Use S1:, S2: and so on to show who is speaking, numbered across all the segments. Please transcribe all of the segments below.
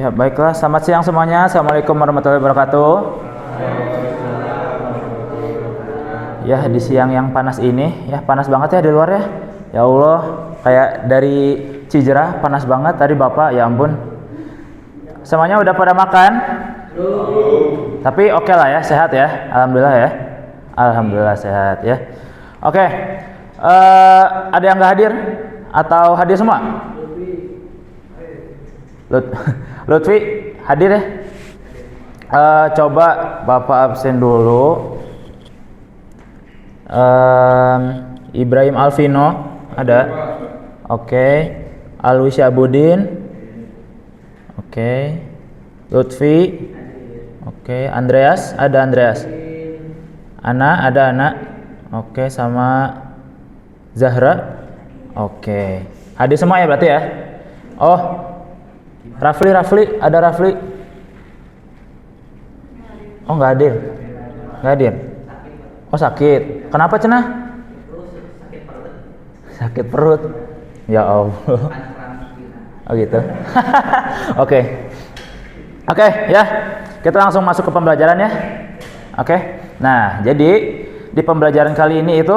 S1: Ya, baiklah. Selamat siang semuanya. Assalamualaikum warahmatullahi wabarakatuh. Ya, di siang yang panas ini, ya panas banget ya di luar ya. Ya Allah, kayak dari Cijerah panas banget tadi Bapak, ya ampun. Semuanya udah pada makan? Tapi oke lah ya, sehat ya. Alhamdulillah ya. Alhamdulillah sehat ya. Oke. Ada yang nggak hadir? Atau hadir semua? Lutfi hadir ya? Coba Bapak absen dulu. Ibrahim Alvino ada? Oke. Alwi Syabudin? Oke. Lutfi? Oke. Andreas? Ada Andreas? Ana? Ada Ana? Oke. Sama Zahra? Oke. Hadir semua ya berarti ya? Oh, Rafli, ada Rafli? Oh, nggak hadir. Nggak hadir. Oh, sakit. Kenapa cenah? Sakit perut. Ya Allah. Oh gitu. Oke. Oke, ya. Kita langsung masuk ke pembelajaran ya. Oke. Nah, jadi di pembelajaran kali ini itu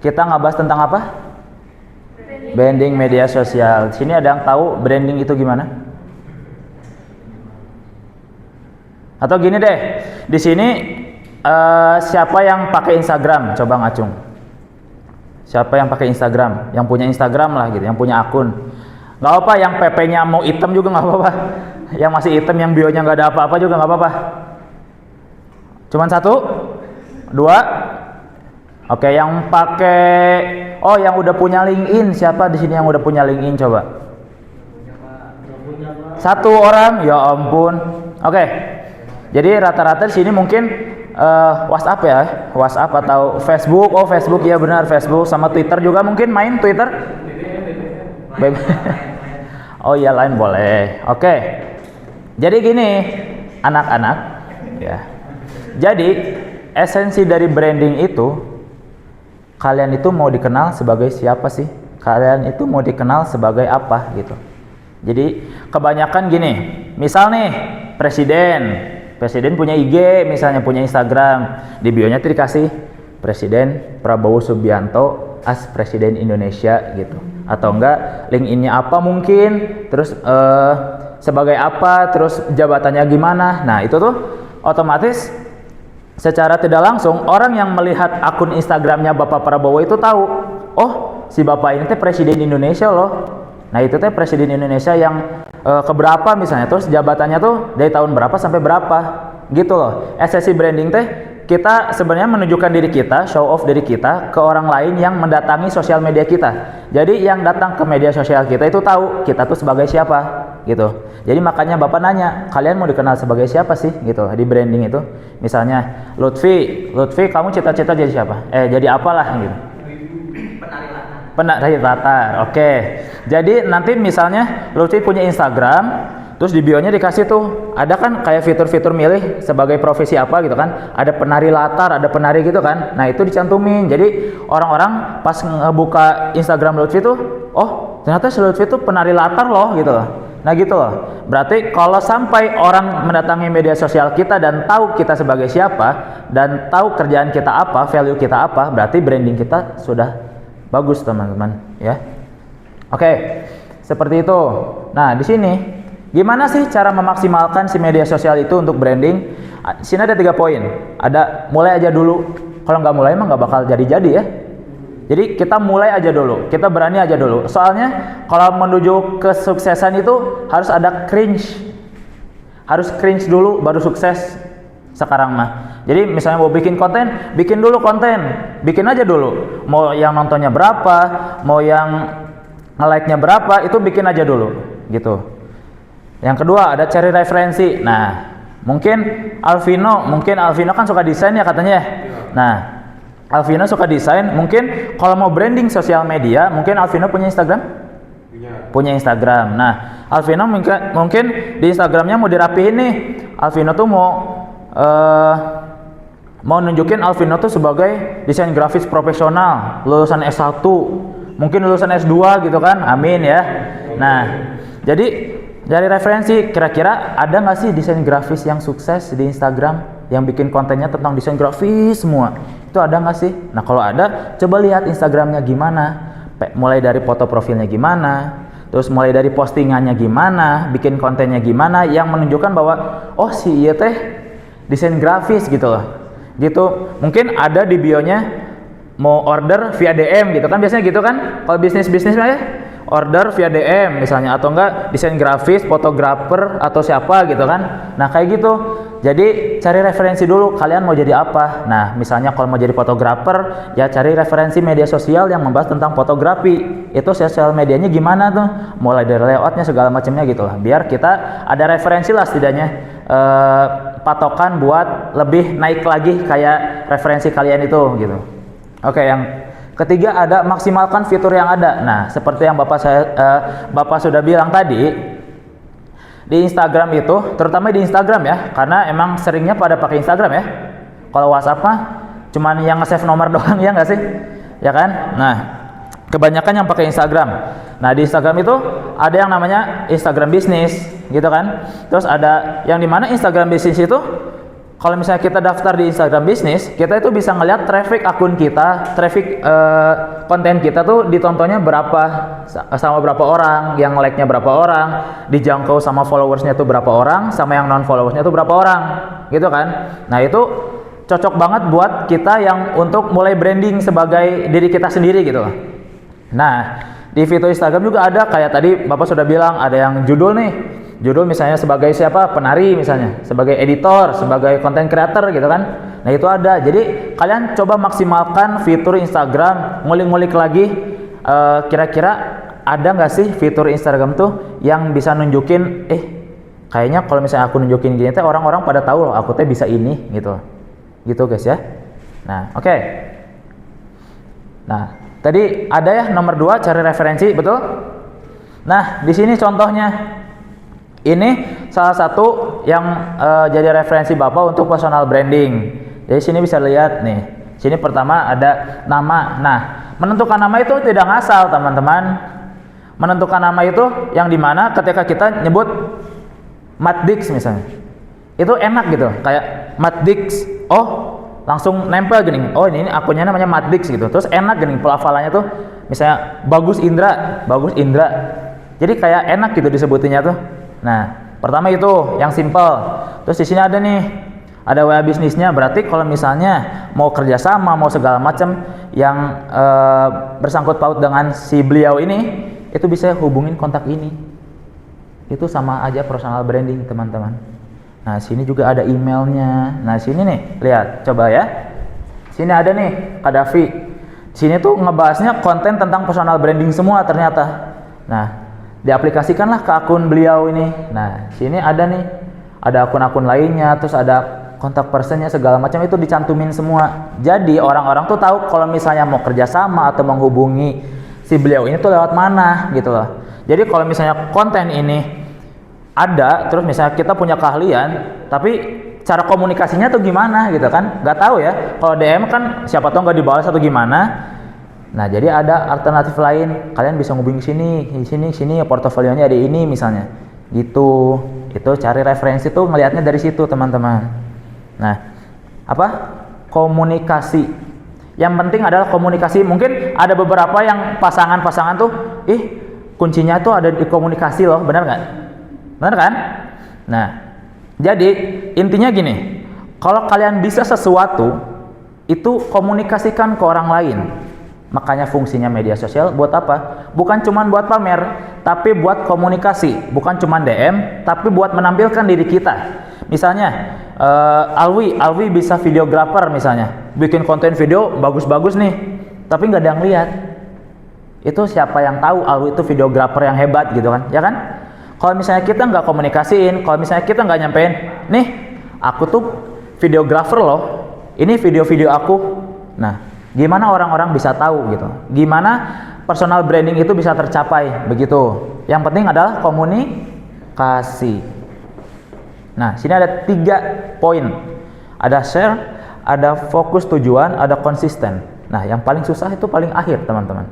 S1: kita ngebahas tentang apa? Branding media sosial. Sini ada yang tahu branding itu gimana? Atau gini deh, di sini siapa yang pakai Instagram? Coba ngacung. Siapa yang pakai Instagram? Yang punya Instagram lah gitu, yang punya akun. Gak apa, yang PP-nya mau hitam juga gak apa-apa. Yang masih hitam, yang bio-nya gak ada apa-apa juga gak apa-apa. Cuman satu, dua. Oke, yang pakai, oh yang udah punya LinkedIn, siapa di sini yang udah punya LinkedIn coba? Satu orang, ya ampun. Oke. Jadi rata-rata di sini mungkin WhatsApp ya, WhatsApp atau Facebook. Oh, Facebook ya benar, Facebook sama Twitter juga mungkin main Twitter. Oh iya, lain boleh. Oke. Jadi gini, anak-anak ya. Jadi esensi dari branding itu, kalian itu mau dikenal sebagai siapa sih? Kalian itu mau dikenal sebagai apa gitu. Jadi kebanyakan gini, misal nih Presiden punya IG, misalnya punya Instagram, di bio-nya tuh dikasih Presiden Prabowo Subianto as Presiden Indonesia gitu. Atau enggak LinkedIn-nya apa mungkin, terus sebagai apa, terus jabatannya gimana. Nah, itu tuh otomatis secara tidak langsung orang yang melihat akun Instagramnya Bapak Prabowo itu tahu, oh si Bapak ini teh Presiden Indonesia loh. Nah, itu teh Presiden Indonesia yang keberapa misalnya, terus jabatannya tuh dari tahun berapa sampai berapa gitu loh. Esensi branding teh kita sebenarnya menunjukkan diri kita, show off diri kita ke orang lain yang mendatangi sosial media kita. Jadi yang datang ke media sosial kita itu tahu kita tuh sebagai siapa gitu. Jadi makanya Bapak nanya, kalian mau dikenal sebagai siapa sih gitu di branding itu. Misalnya Lutfi kamu cita-cita jadi siapa? Jadi apalah gitu. Penari latar. Oke. Jadi nanti misalnya Lutfi punya Instagram, terus di bio-nya dikasih tuh, ada kan kayak fitur-fitur milih sebagai profesi apa gitu kan. Ada penari latar, ada penari gitu kan. Nah, itu dicantumin. Jadi orang-orang pas ngebuka Instagram Lutfi tuh, oh, ternyata si Lutfi tuh penari latar loh gitu loh. Nah, gitu loh. Berarti kalau sampai orang mendatangi media sosial kita dan tahu kita sebagai siapa dan tahu kerjaan kita apa, value kita apa, berarti branding kita sudah bagus teman-teman ya. Oke, seperti itu. Nah, di sini gimana sih cara memaksimalkan si media sosial itu untuk branding? Sini ada 3 poin. Ada mulai aja dulu. Kalau nggak mulai emang nggak bakal jadi-jadi ya. Jadi kita mulai aja dulu. Kita berani aja dulu. Soalnya kalau menuju kesuksesan itu harus ada cringe. Harus cringe dulu baru sukses sekarang mah. Jadi misalnya mau bikin konten, bikin dulu konten. Bikin aja dulu. Mau yang nontonnya berapa, mau yang nge-like-nya berapa, itu bikin aja dulu gitu. Yang kedua ada cari referensi. Nah, mungkin Alvino kan suka desain ya katanya ya. Nah, Alvino suka desain, mungkin kalau mau branding sosial media, mungkin Alvino punya Instagram? Punya Instagram. Nah, Alvino mungkin di Instagramnya mau dirapihin nih. Alvino tuh mau nunjukin Alvino tuh sebagai desain grafis profesional, lulusan S1, mungkin lulusan S2 gitu kan, amin ya. Nah, jadi Dari referensi, kira-kira ada nggak sih desain grafis yang sukses di Instagram yang bikin kontennya tentang desain grafis semua? Itu ada nggak sih? Nah kalau ada, coba lihat Instagramnya gimana, mulai dari foto profilnya gimana, terus mulai dari postingannya gimana, bikin kontennya gimana, yang menunjukkan bahwa oh si iya teh desain grafis gitu loh. Gitu, mungkin ada di bionya mau order via DM gitu kan, biasanya gitu kan kalau bisnis-bisnis ya, order via DM misalnya, atau enggak desain grafis, fotografer atau siapa gitu kan. Nah kayak gitu, jadi cari referensi dulu kalian mau jadi apa. Nah misalnya kalau mau jadi fotografer, ya cari referensi media sosial yang membahas tentang fotografi. Itu sosial medianya gimana tuh, mulai dari layoutnya segala macamnya gitu lah, biar kita ada referensi lah setidaknya, patokan buat lebih naik lagi kayak referensi kalian itu gitu. Oke, yang ketiga ada maksimalkan fitur yang ada. Nah, seperti yang Bapak sudah bilang tadi, di Instagram itu, terutama di Instagram ya, karena emang seringnya pada pakai Instagram ya. Kalau WhatsApp mah cuman yang nge-save nomor doang, ya nggak sih? Ya kan? Nah, kebanyakan yang pakai Instagram. Nah, di Instagram itu ada yang namanya Instagram bisnis, gitu kan? Terus ada yang dimana Instagram bisnis itu, kalau misalnya kita daftar di Instagram bisnis, kita itu bisa ngelihat traffic akun kita, traffic konten kita tuh ditontonnya berapa, sama berapa orang, yang like-nya berapa orang, dijangkau sama followersnya tuh berapa orang, sama yang non followersnya tuh berapa orang, gitu kan? Nah itu cocok banget buat kita yang untuk mulai branding sebagai diri kita sendiri gitu. Nah di fitur Instagram juga ada kayak tadi Bapak sudah bilang, ada yang judul nih. Judul misalnya sebagai siapa, penari misalnya, sebagai editor, sebagai content creator gitu kan. Nah itu ada. Jadi kalian coba maksimalkan fitur Instagram, ngulik-ngulik lagi, kira-kira ada nggak sih fitur Instagram tuh yang bisa nunjukin, kayaknya kalau misalnya aku nunjukin gini teh orang-orang pada tahu loh aku teh bisa ini gitu. Gitu guys ya. Nah oke. Nah tadi ada ya nomor 2 cari referensi, betul? Nah di sini contohnya. Ini salah satu yang jadi referensi Bapak untuk personal branding. Jadi sini bisa lihat nih. Sini pertama ada nama. Nah, menentukan nama itu tidak ngasal, teman-teman. Menentukan nama itu yang dimana ketika kita nyebut Matdix misalnya, itu enak gitu. Kayak Matdix, oh langsung nempel gini. Oh ini akunnya namanya Matdix gitu. Terus enak gini pelafalannya tuh. Misalnya Bagus Indra, Bagus Indra. Jadi kayak enak gitu disebutinnya tuh. Nah, pertama itu yang simple. Terus di sini ada nih, ada WA bisnisnya. Berarti kalau misalnya mau kerjasama, mau segala macam yang bersangkut paut dengan si beliau ini, itu bisa hubungin kontak ini. Itu sama aja personal branding, teman-teman. Nah, sini juga ada emailnya. Nah, sini nih, lihat, coba ya. Sini ada nih, Kadafi. Sini tuh ngebahasnya konten tentang personal branding semua ternyata. Nah, diaplikasikanlah ke akun beliau ini. Nah, sini ada nih, ada akun-akun lainnya, terus ada kontak personnya segala macam itu dicantumin semua. Jadi orang-orang tuh tahu kalau misalnya mau kerjasama atau menghubungi si beliau ini tuh lewat mana gitu loh. Jadi kalau misalnya konten ini ada, terus misalnya kita punya keahlian, tapi cara komunikasinya tuh gimana gitu kan? Nggak tahu ya. Kalau DM kan siapa tahu nggak dibalas atau gimana. Nah, jadi ada alternatif lain. Kalian bisa ngubungin sini, portofolionya ada ini misalnya. Gitu. Itu cari referensi tuh ngelihatnya dari situ, teman-teman. Nah, apa? Komunikasi. Yang penting adalah komunikasi. Mungkin ada beberapa yang pasangan-pasangan tuh, kuncinya tuh ada di komunikasi loh, benar nggak? Benar kan? Nah, jadi intinya gini. Kalau kalian bisa sesuatu, itu komunikasikan ke orang lain. Makanya fungsinya media sosial buat apa? Bukan cuma buat pamer, tapi buat komunikasi. Bukan cuma DM, tapi buat menampilkan diri kita. Misalnya, Alwi bisa videografer misalnya. Bikin konten video bagus-bagus nih, tapi nggak ada yang lihat. Itu siapa yang tahu Alwi itu videografer yang hebat gitu kan? Ya kan? Kalau misalnya kita nggak komunikasiin, kalau misalnya kita nggak nyampein, nih, aku tuh videografer loh. Ini video-video aku. Nah, gimana orang-orang bisa tahu gitu? Gimana personal branding itu bisa tercapai begitu? Yang penting adalah komunikasi. Nah, sini ada 3 poin. Ada share, ada fokus tujuan, ada konsisten. Nah, yang paling susah itu paling akhir, teman-teman.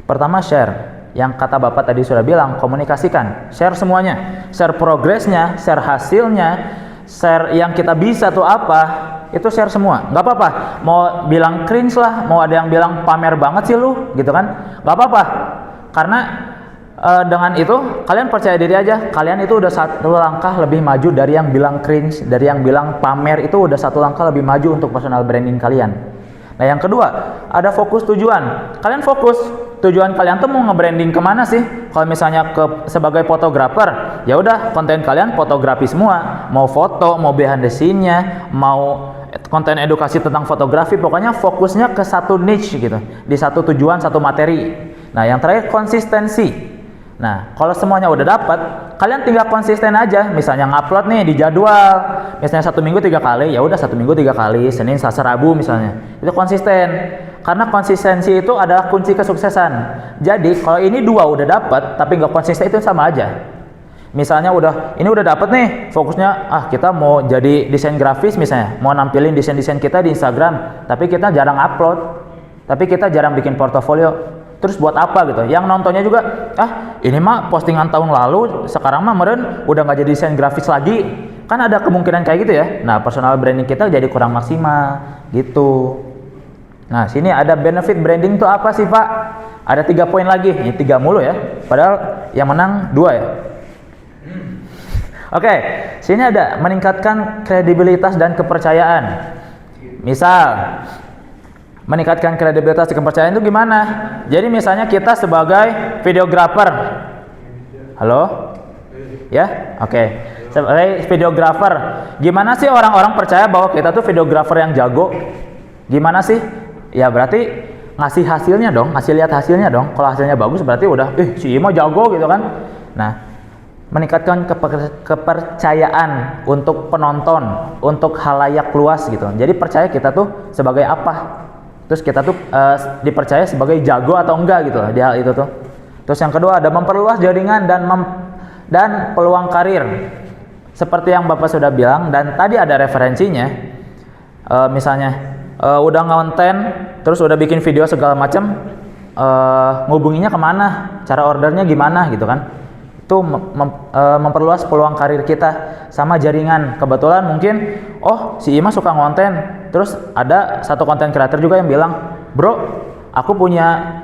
S1: Pertama share. yang kata Bapak tadi sudah bilang, komunikasikan, share semuanya, share progresnya, share hasilnya, share yang kita bisa tuh apa, itu share semua. Nggak apa-apa, mau bilang cringe lah, mau ada yang bilang pamer banget sih lu, gitu kan, nggak apa-apa, karena dengan itu kalian percaya diri aja, kalian itu udah satu langkah lebih maju dari yang bilang cringe, dari yang bilang pamer, itu udah satu langkah lebih maju untuk personal branding kalian. Nah yang kedua, ada fokus tujuan. Kalian fokus tujuan kalian tuh mau nge-branding kemana sih? Kalau misalnya sebagai fotografer, ya udah konten kalian fotografi semua, mau foto, mau behind the scene-nya, mau konten edukasi tentang fotografi, pokoknya fokusnya ke satu niche gitu, di satu tujuan, satu materi. Nah yang terakhir konsistensi. Nah, kalau semuanya udah dapat, kalian tinggal konsisten aja. Misalnya ngupload nih di jadwal, misalnya 1 minggu 3 kali, ya udah 1 minggu 3 kali, Senin, Selasa, Rabu misalnya. Itu konsisten. Karena konsistensi itu adalah kunci kesuksesan. Jadi, kalau ini 2 udah dapat, tapi nggak konsisten itu sama aja. Misalnya ini udah dapat nih, fokusnya kita mau jadi desain grafis misalnya, mau nampilin desain-desain kita di Instagram, tapi kita jarang upload, tapi kita jarang bikin portofolio. Terus buat apa gitu? Yang nontonnya juga, ini mah postingan tahun lalu, sekarang mah meren udah nggak jadi desain grafis lagi. Kan ada kemungkinan kayak gitu ya. Nah, personal branding kita jadi kurang maksimal gitu. Nah, sini ada benefit branding tuh apa sih, Pak? Ada 3 poin lagi. Ini 3 mulu ya. Padahal yang menang 2 ya. Oke, sini ada meningkatkan kredibilitas dan kepercayaan. Misal, meningkatkan kredibilitas dan kepercayaan itu gimana? Jadi misalnya kita sebagai videographer, halo, ya, oke. Sebagai videographer, gimana sih orang-orang percaya bahwa kita tuh videographer yang jago? Gimana sih? Ya berarti ngasih hasilnya dong, ngasih lihat hasilnya dong. Kalau hasilnya bagus berarti udah, si Ima jago gitu kan? Nah, meningkatkan kepercayaan untuk penonton, untuk halayak luas gitu. Jadi percaya kita tuh sebagai apa? Terus kita tuh dipercaya sebagai jago atau enggak gitu di hal itu tuh. Terus yang kedua ada memperluas jaringan dan peluang karir. Seperti yang Bapak sudah bilang dan tadi ada referensinya. Misalnya udah ngonten, terus udah bikin video segala macam, ngubunginya kemana? Cara ordernya gimana gitu kan? Itu memperluas peluang karir kita sama jaringan. Kebetulan mungkin si Ima suka ngonten, terus ada satu konten creator juga yang bilang, bro aku punya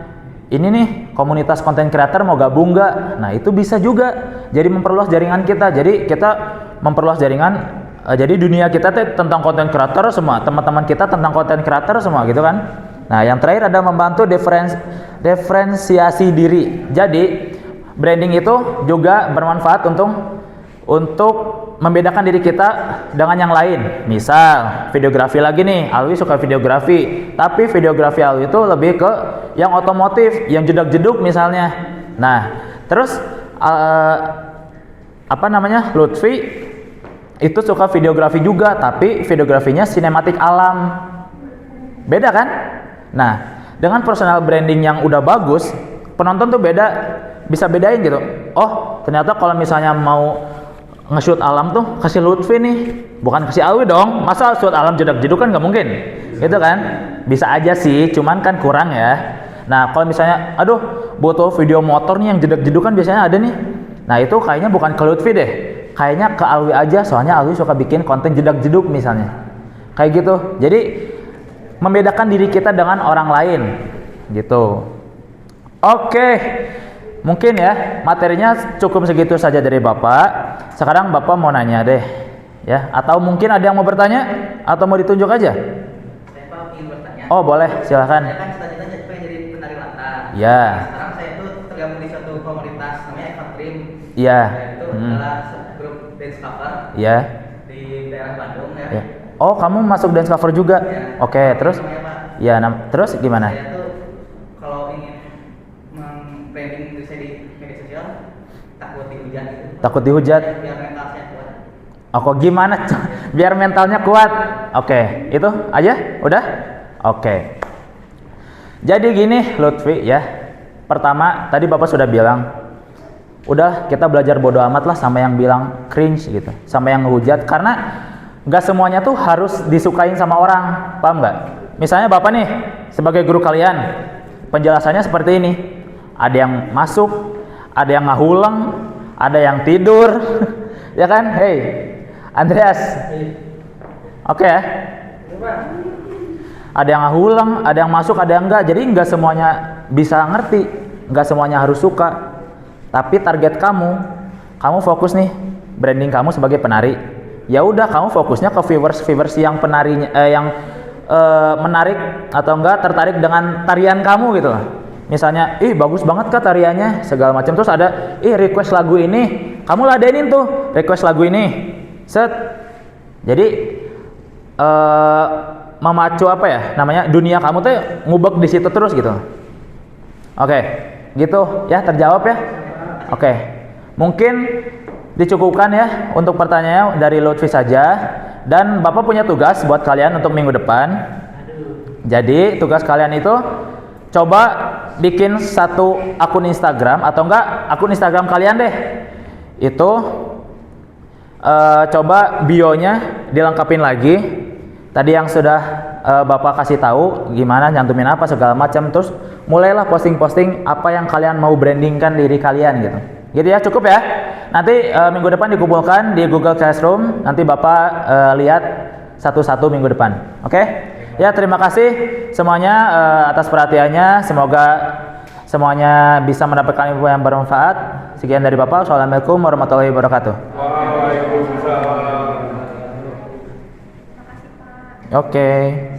S1: ini nih komunitas konten creator, mau gabung nggak? Nah itu bisa juga jadi memperluas jaringan kita. Jadi kita memperluas jaringan, jadi dunia kita tentang konten creator semua, teman-teman kita tentang konten creator semua gitu kan. Nah yang terakhir ada membantu diferensiasi diri. Jadi branding itu juga bermanfaat untuk membedakan diri kita dengan yang lain. Misal videografi lagi nih, Alwi suka videografi, tapi videografi Alwi itu lebih ke yang otomotif, yang jedak-jeduk misalnya. Nah, terus Lutfi itu suka videografi juga, tapi videografinya sinematik alam. Beda kan? Nah, dengan personal branding yang udah bagus, penonton tuh bisa bedain gitu. Ternyata kalau misalnya mau nge-shoot alam tuh kasih Lutfi nih, bukan kasih Alwi dong. Masa shoot alam jedak-jeduk kan nggak mungkin, gitu kan? Bisa aja sih, cuman kan kurang ya. Nah kalau misalnya, butuh video motor nih yang jedak-jeduk kan biasanya ada nih. Nah itu kayaknya bukan ke Lutfi deh, kayaknya ke Alwi aja. Soalnya Alwi suka bikin konten jedak-jeduk misalnya, kayak gitu. Jadi membedakan diri kita dengan orang lain, gitu. Oke. Mungkin ya materinya cukup segitu saja dari Bapak. Sekarang Bapak mau nanya deh ya, atau mungkin ada yang mau bertanya atau mau ditunjuk aja?
S2: Saya ingin bertanya.
S1: Boleh, silahkan.
S2: Saya kan cita-citanya pengen jadi penari latar.
S1: Ya.
S2: Sekarang saya itu tergabung di suatu komunitas namanya Evertrim.
S1: Iya.
S2: Itu adalah grup dance cover.
S1: Iya.
S2: Di daerah Bandung ya.
S1: Ya. Kamu masuk dance cover juga?
S2: Ya.
S1: Oke, terus? Ya, terus gimana?
S2: Saya tuh kalau ingin branding diri saya di media sosial takut dihujat gitu.
S1: Takut dihujat?
S2: Biar mental saya kuat.
S1: Gimana? Biar mentalnya kuat. Oke, itu aja? Udah? Oke. Jadi gini Lutfi ya. Pertama, tadi Bapak sudah bilang, udah kita belajar bodo amat lah sama yang bilang cringe gitu, sama yang ngehujat, karena nggak semuanya tuh harus disukain sama orang, paham nggak? Misalnya Bapak nih sebagai guru kalian, penjelasannya seperti ini. ada yang masuk, ada yang ngahulang, ada yang tidur, ya kan? Hey, Andreas, oke ya? Ada yang ngahulang, ada yang masuk, ada yang enggak. Jadi enggak semuanya bisa ngerti, enggak semuanya harus suka. Tapi target kamu fokus nih branding kamu sebagai penari. Ya udah, kamu fokusnya ke viewers yang penarinya, yang menarik atau enggak tertarik dengan tarian kamu gitu loh. Misalnya, ih bagus banget kak tariannya, segala macam. Terus ada, ih request lagu ini, kamu ladenin tuh request lagu ini, set. Jadi memacu apa ya namanya, dunia kamu tuh ngubek di situ terus gitu. Oke, gitu ya, terjawab ya. Oke, mungkin dicukupkan ya untuk pertanyaannya dari Lutfi saja. Dan Bapak punya tugas buat kalian untuk minggu depan. Jadi tugas kalian itu coba bikin satu akun Instagram, atau enggak akun Instagram kalian deh. Itu coba bionya dilengkapin lagi. Tadi yang sudah Bapak kasih tahu gimana nyantumin apa segala macam, terus mulailah posting-posting apa yang kalian mau brandingkan diri kalian gitu. Gitu ya, cukup ya. Nanti minggu depan dikumpulkan di Google Classroom. Nanti Bapak lihat satu-satu minggu depan. Oke? Ya, terima kasih semuanya atas perhatiannya. Semoga semuanya bisa mendapatkan info yang bermanfaat. Sekian dari Bapak. Wassalamualaikum warahmatullahi wabarakatuh.
S3: Waalaikumsalam.
S1: Oke.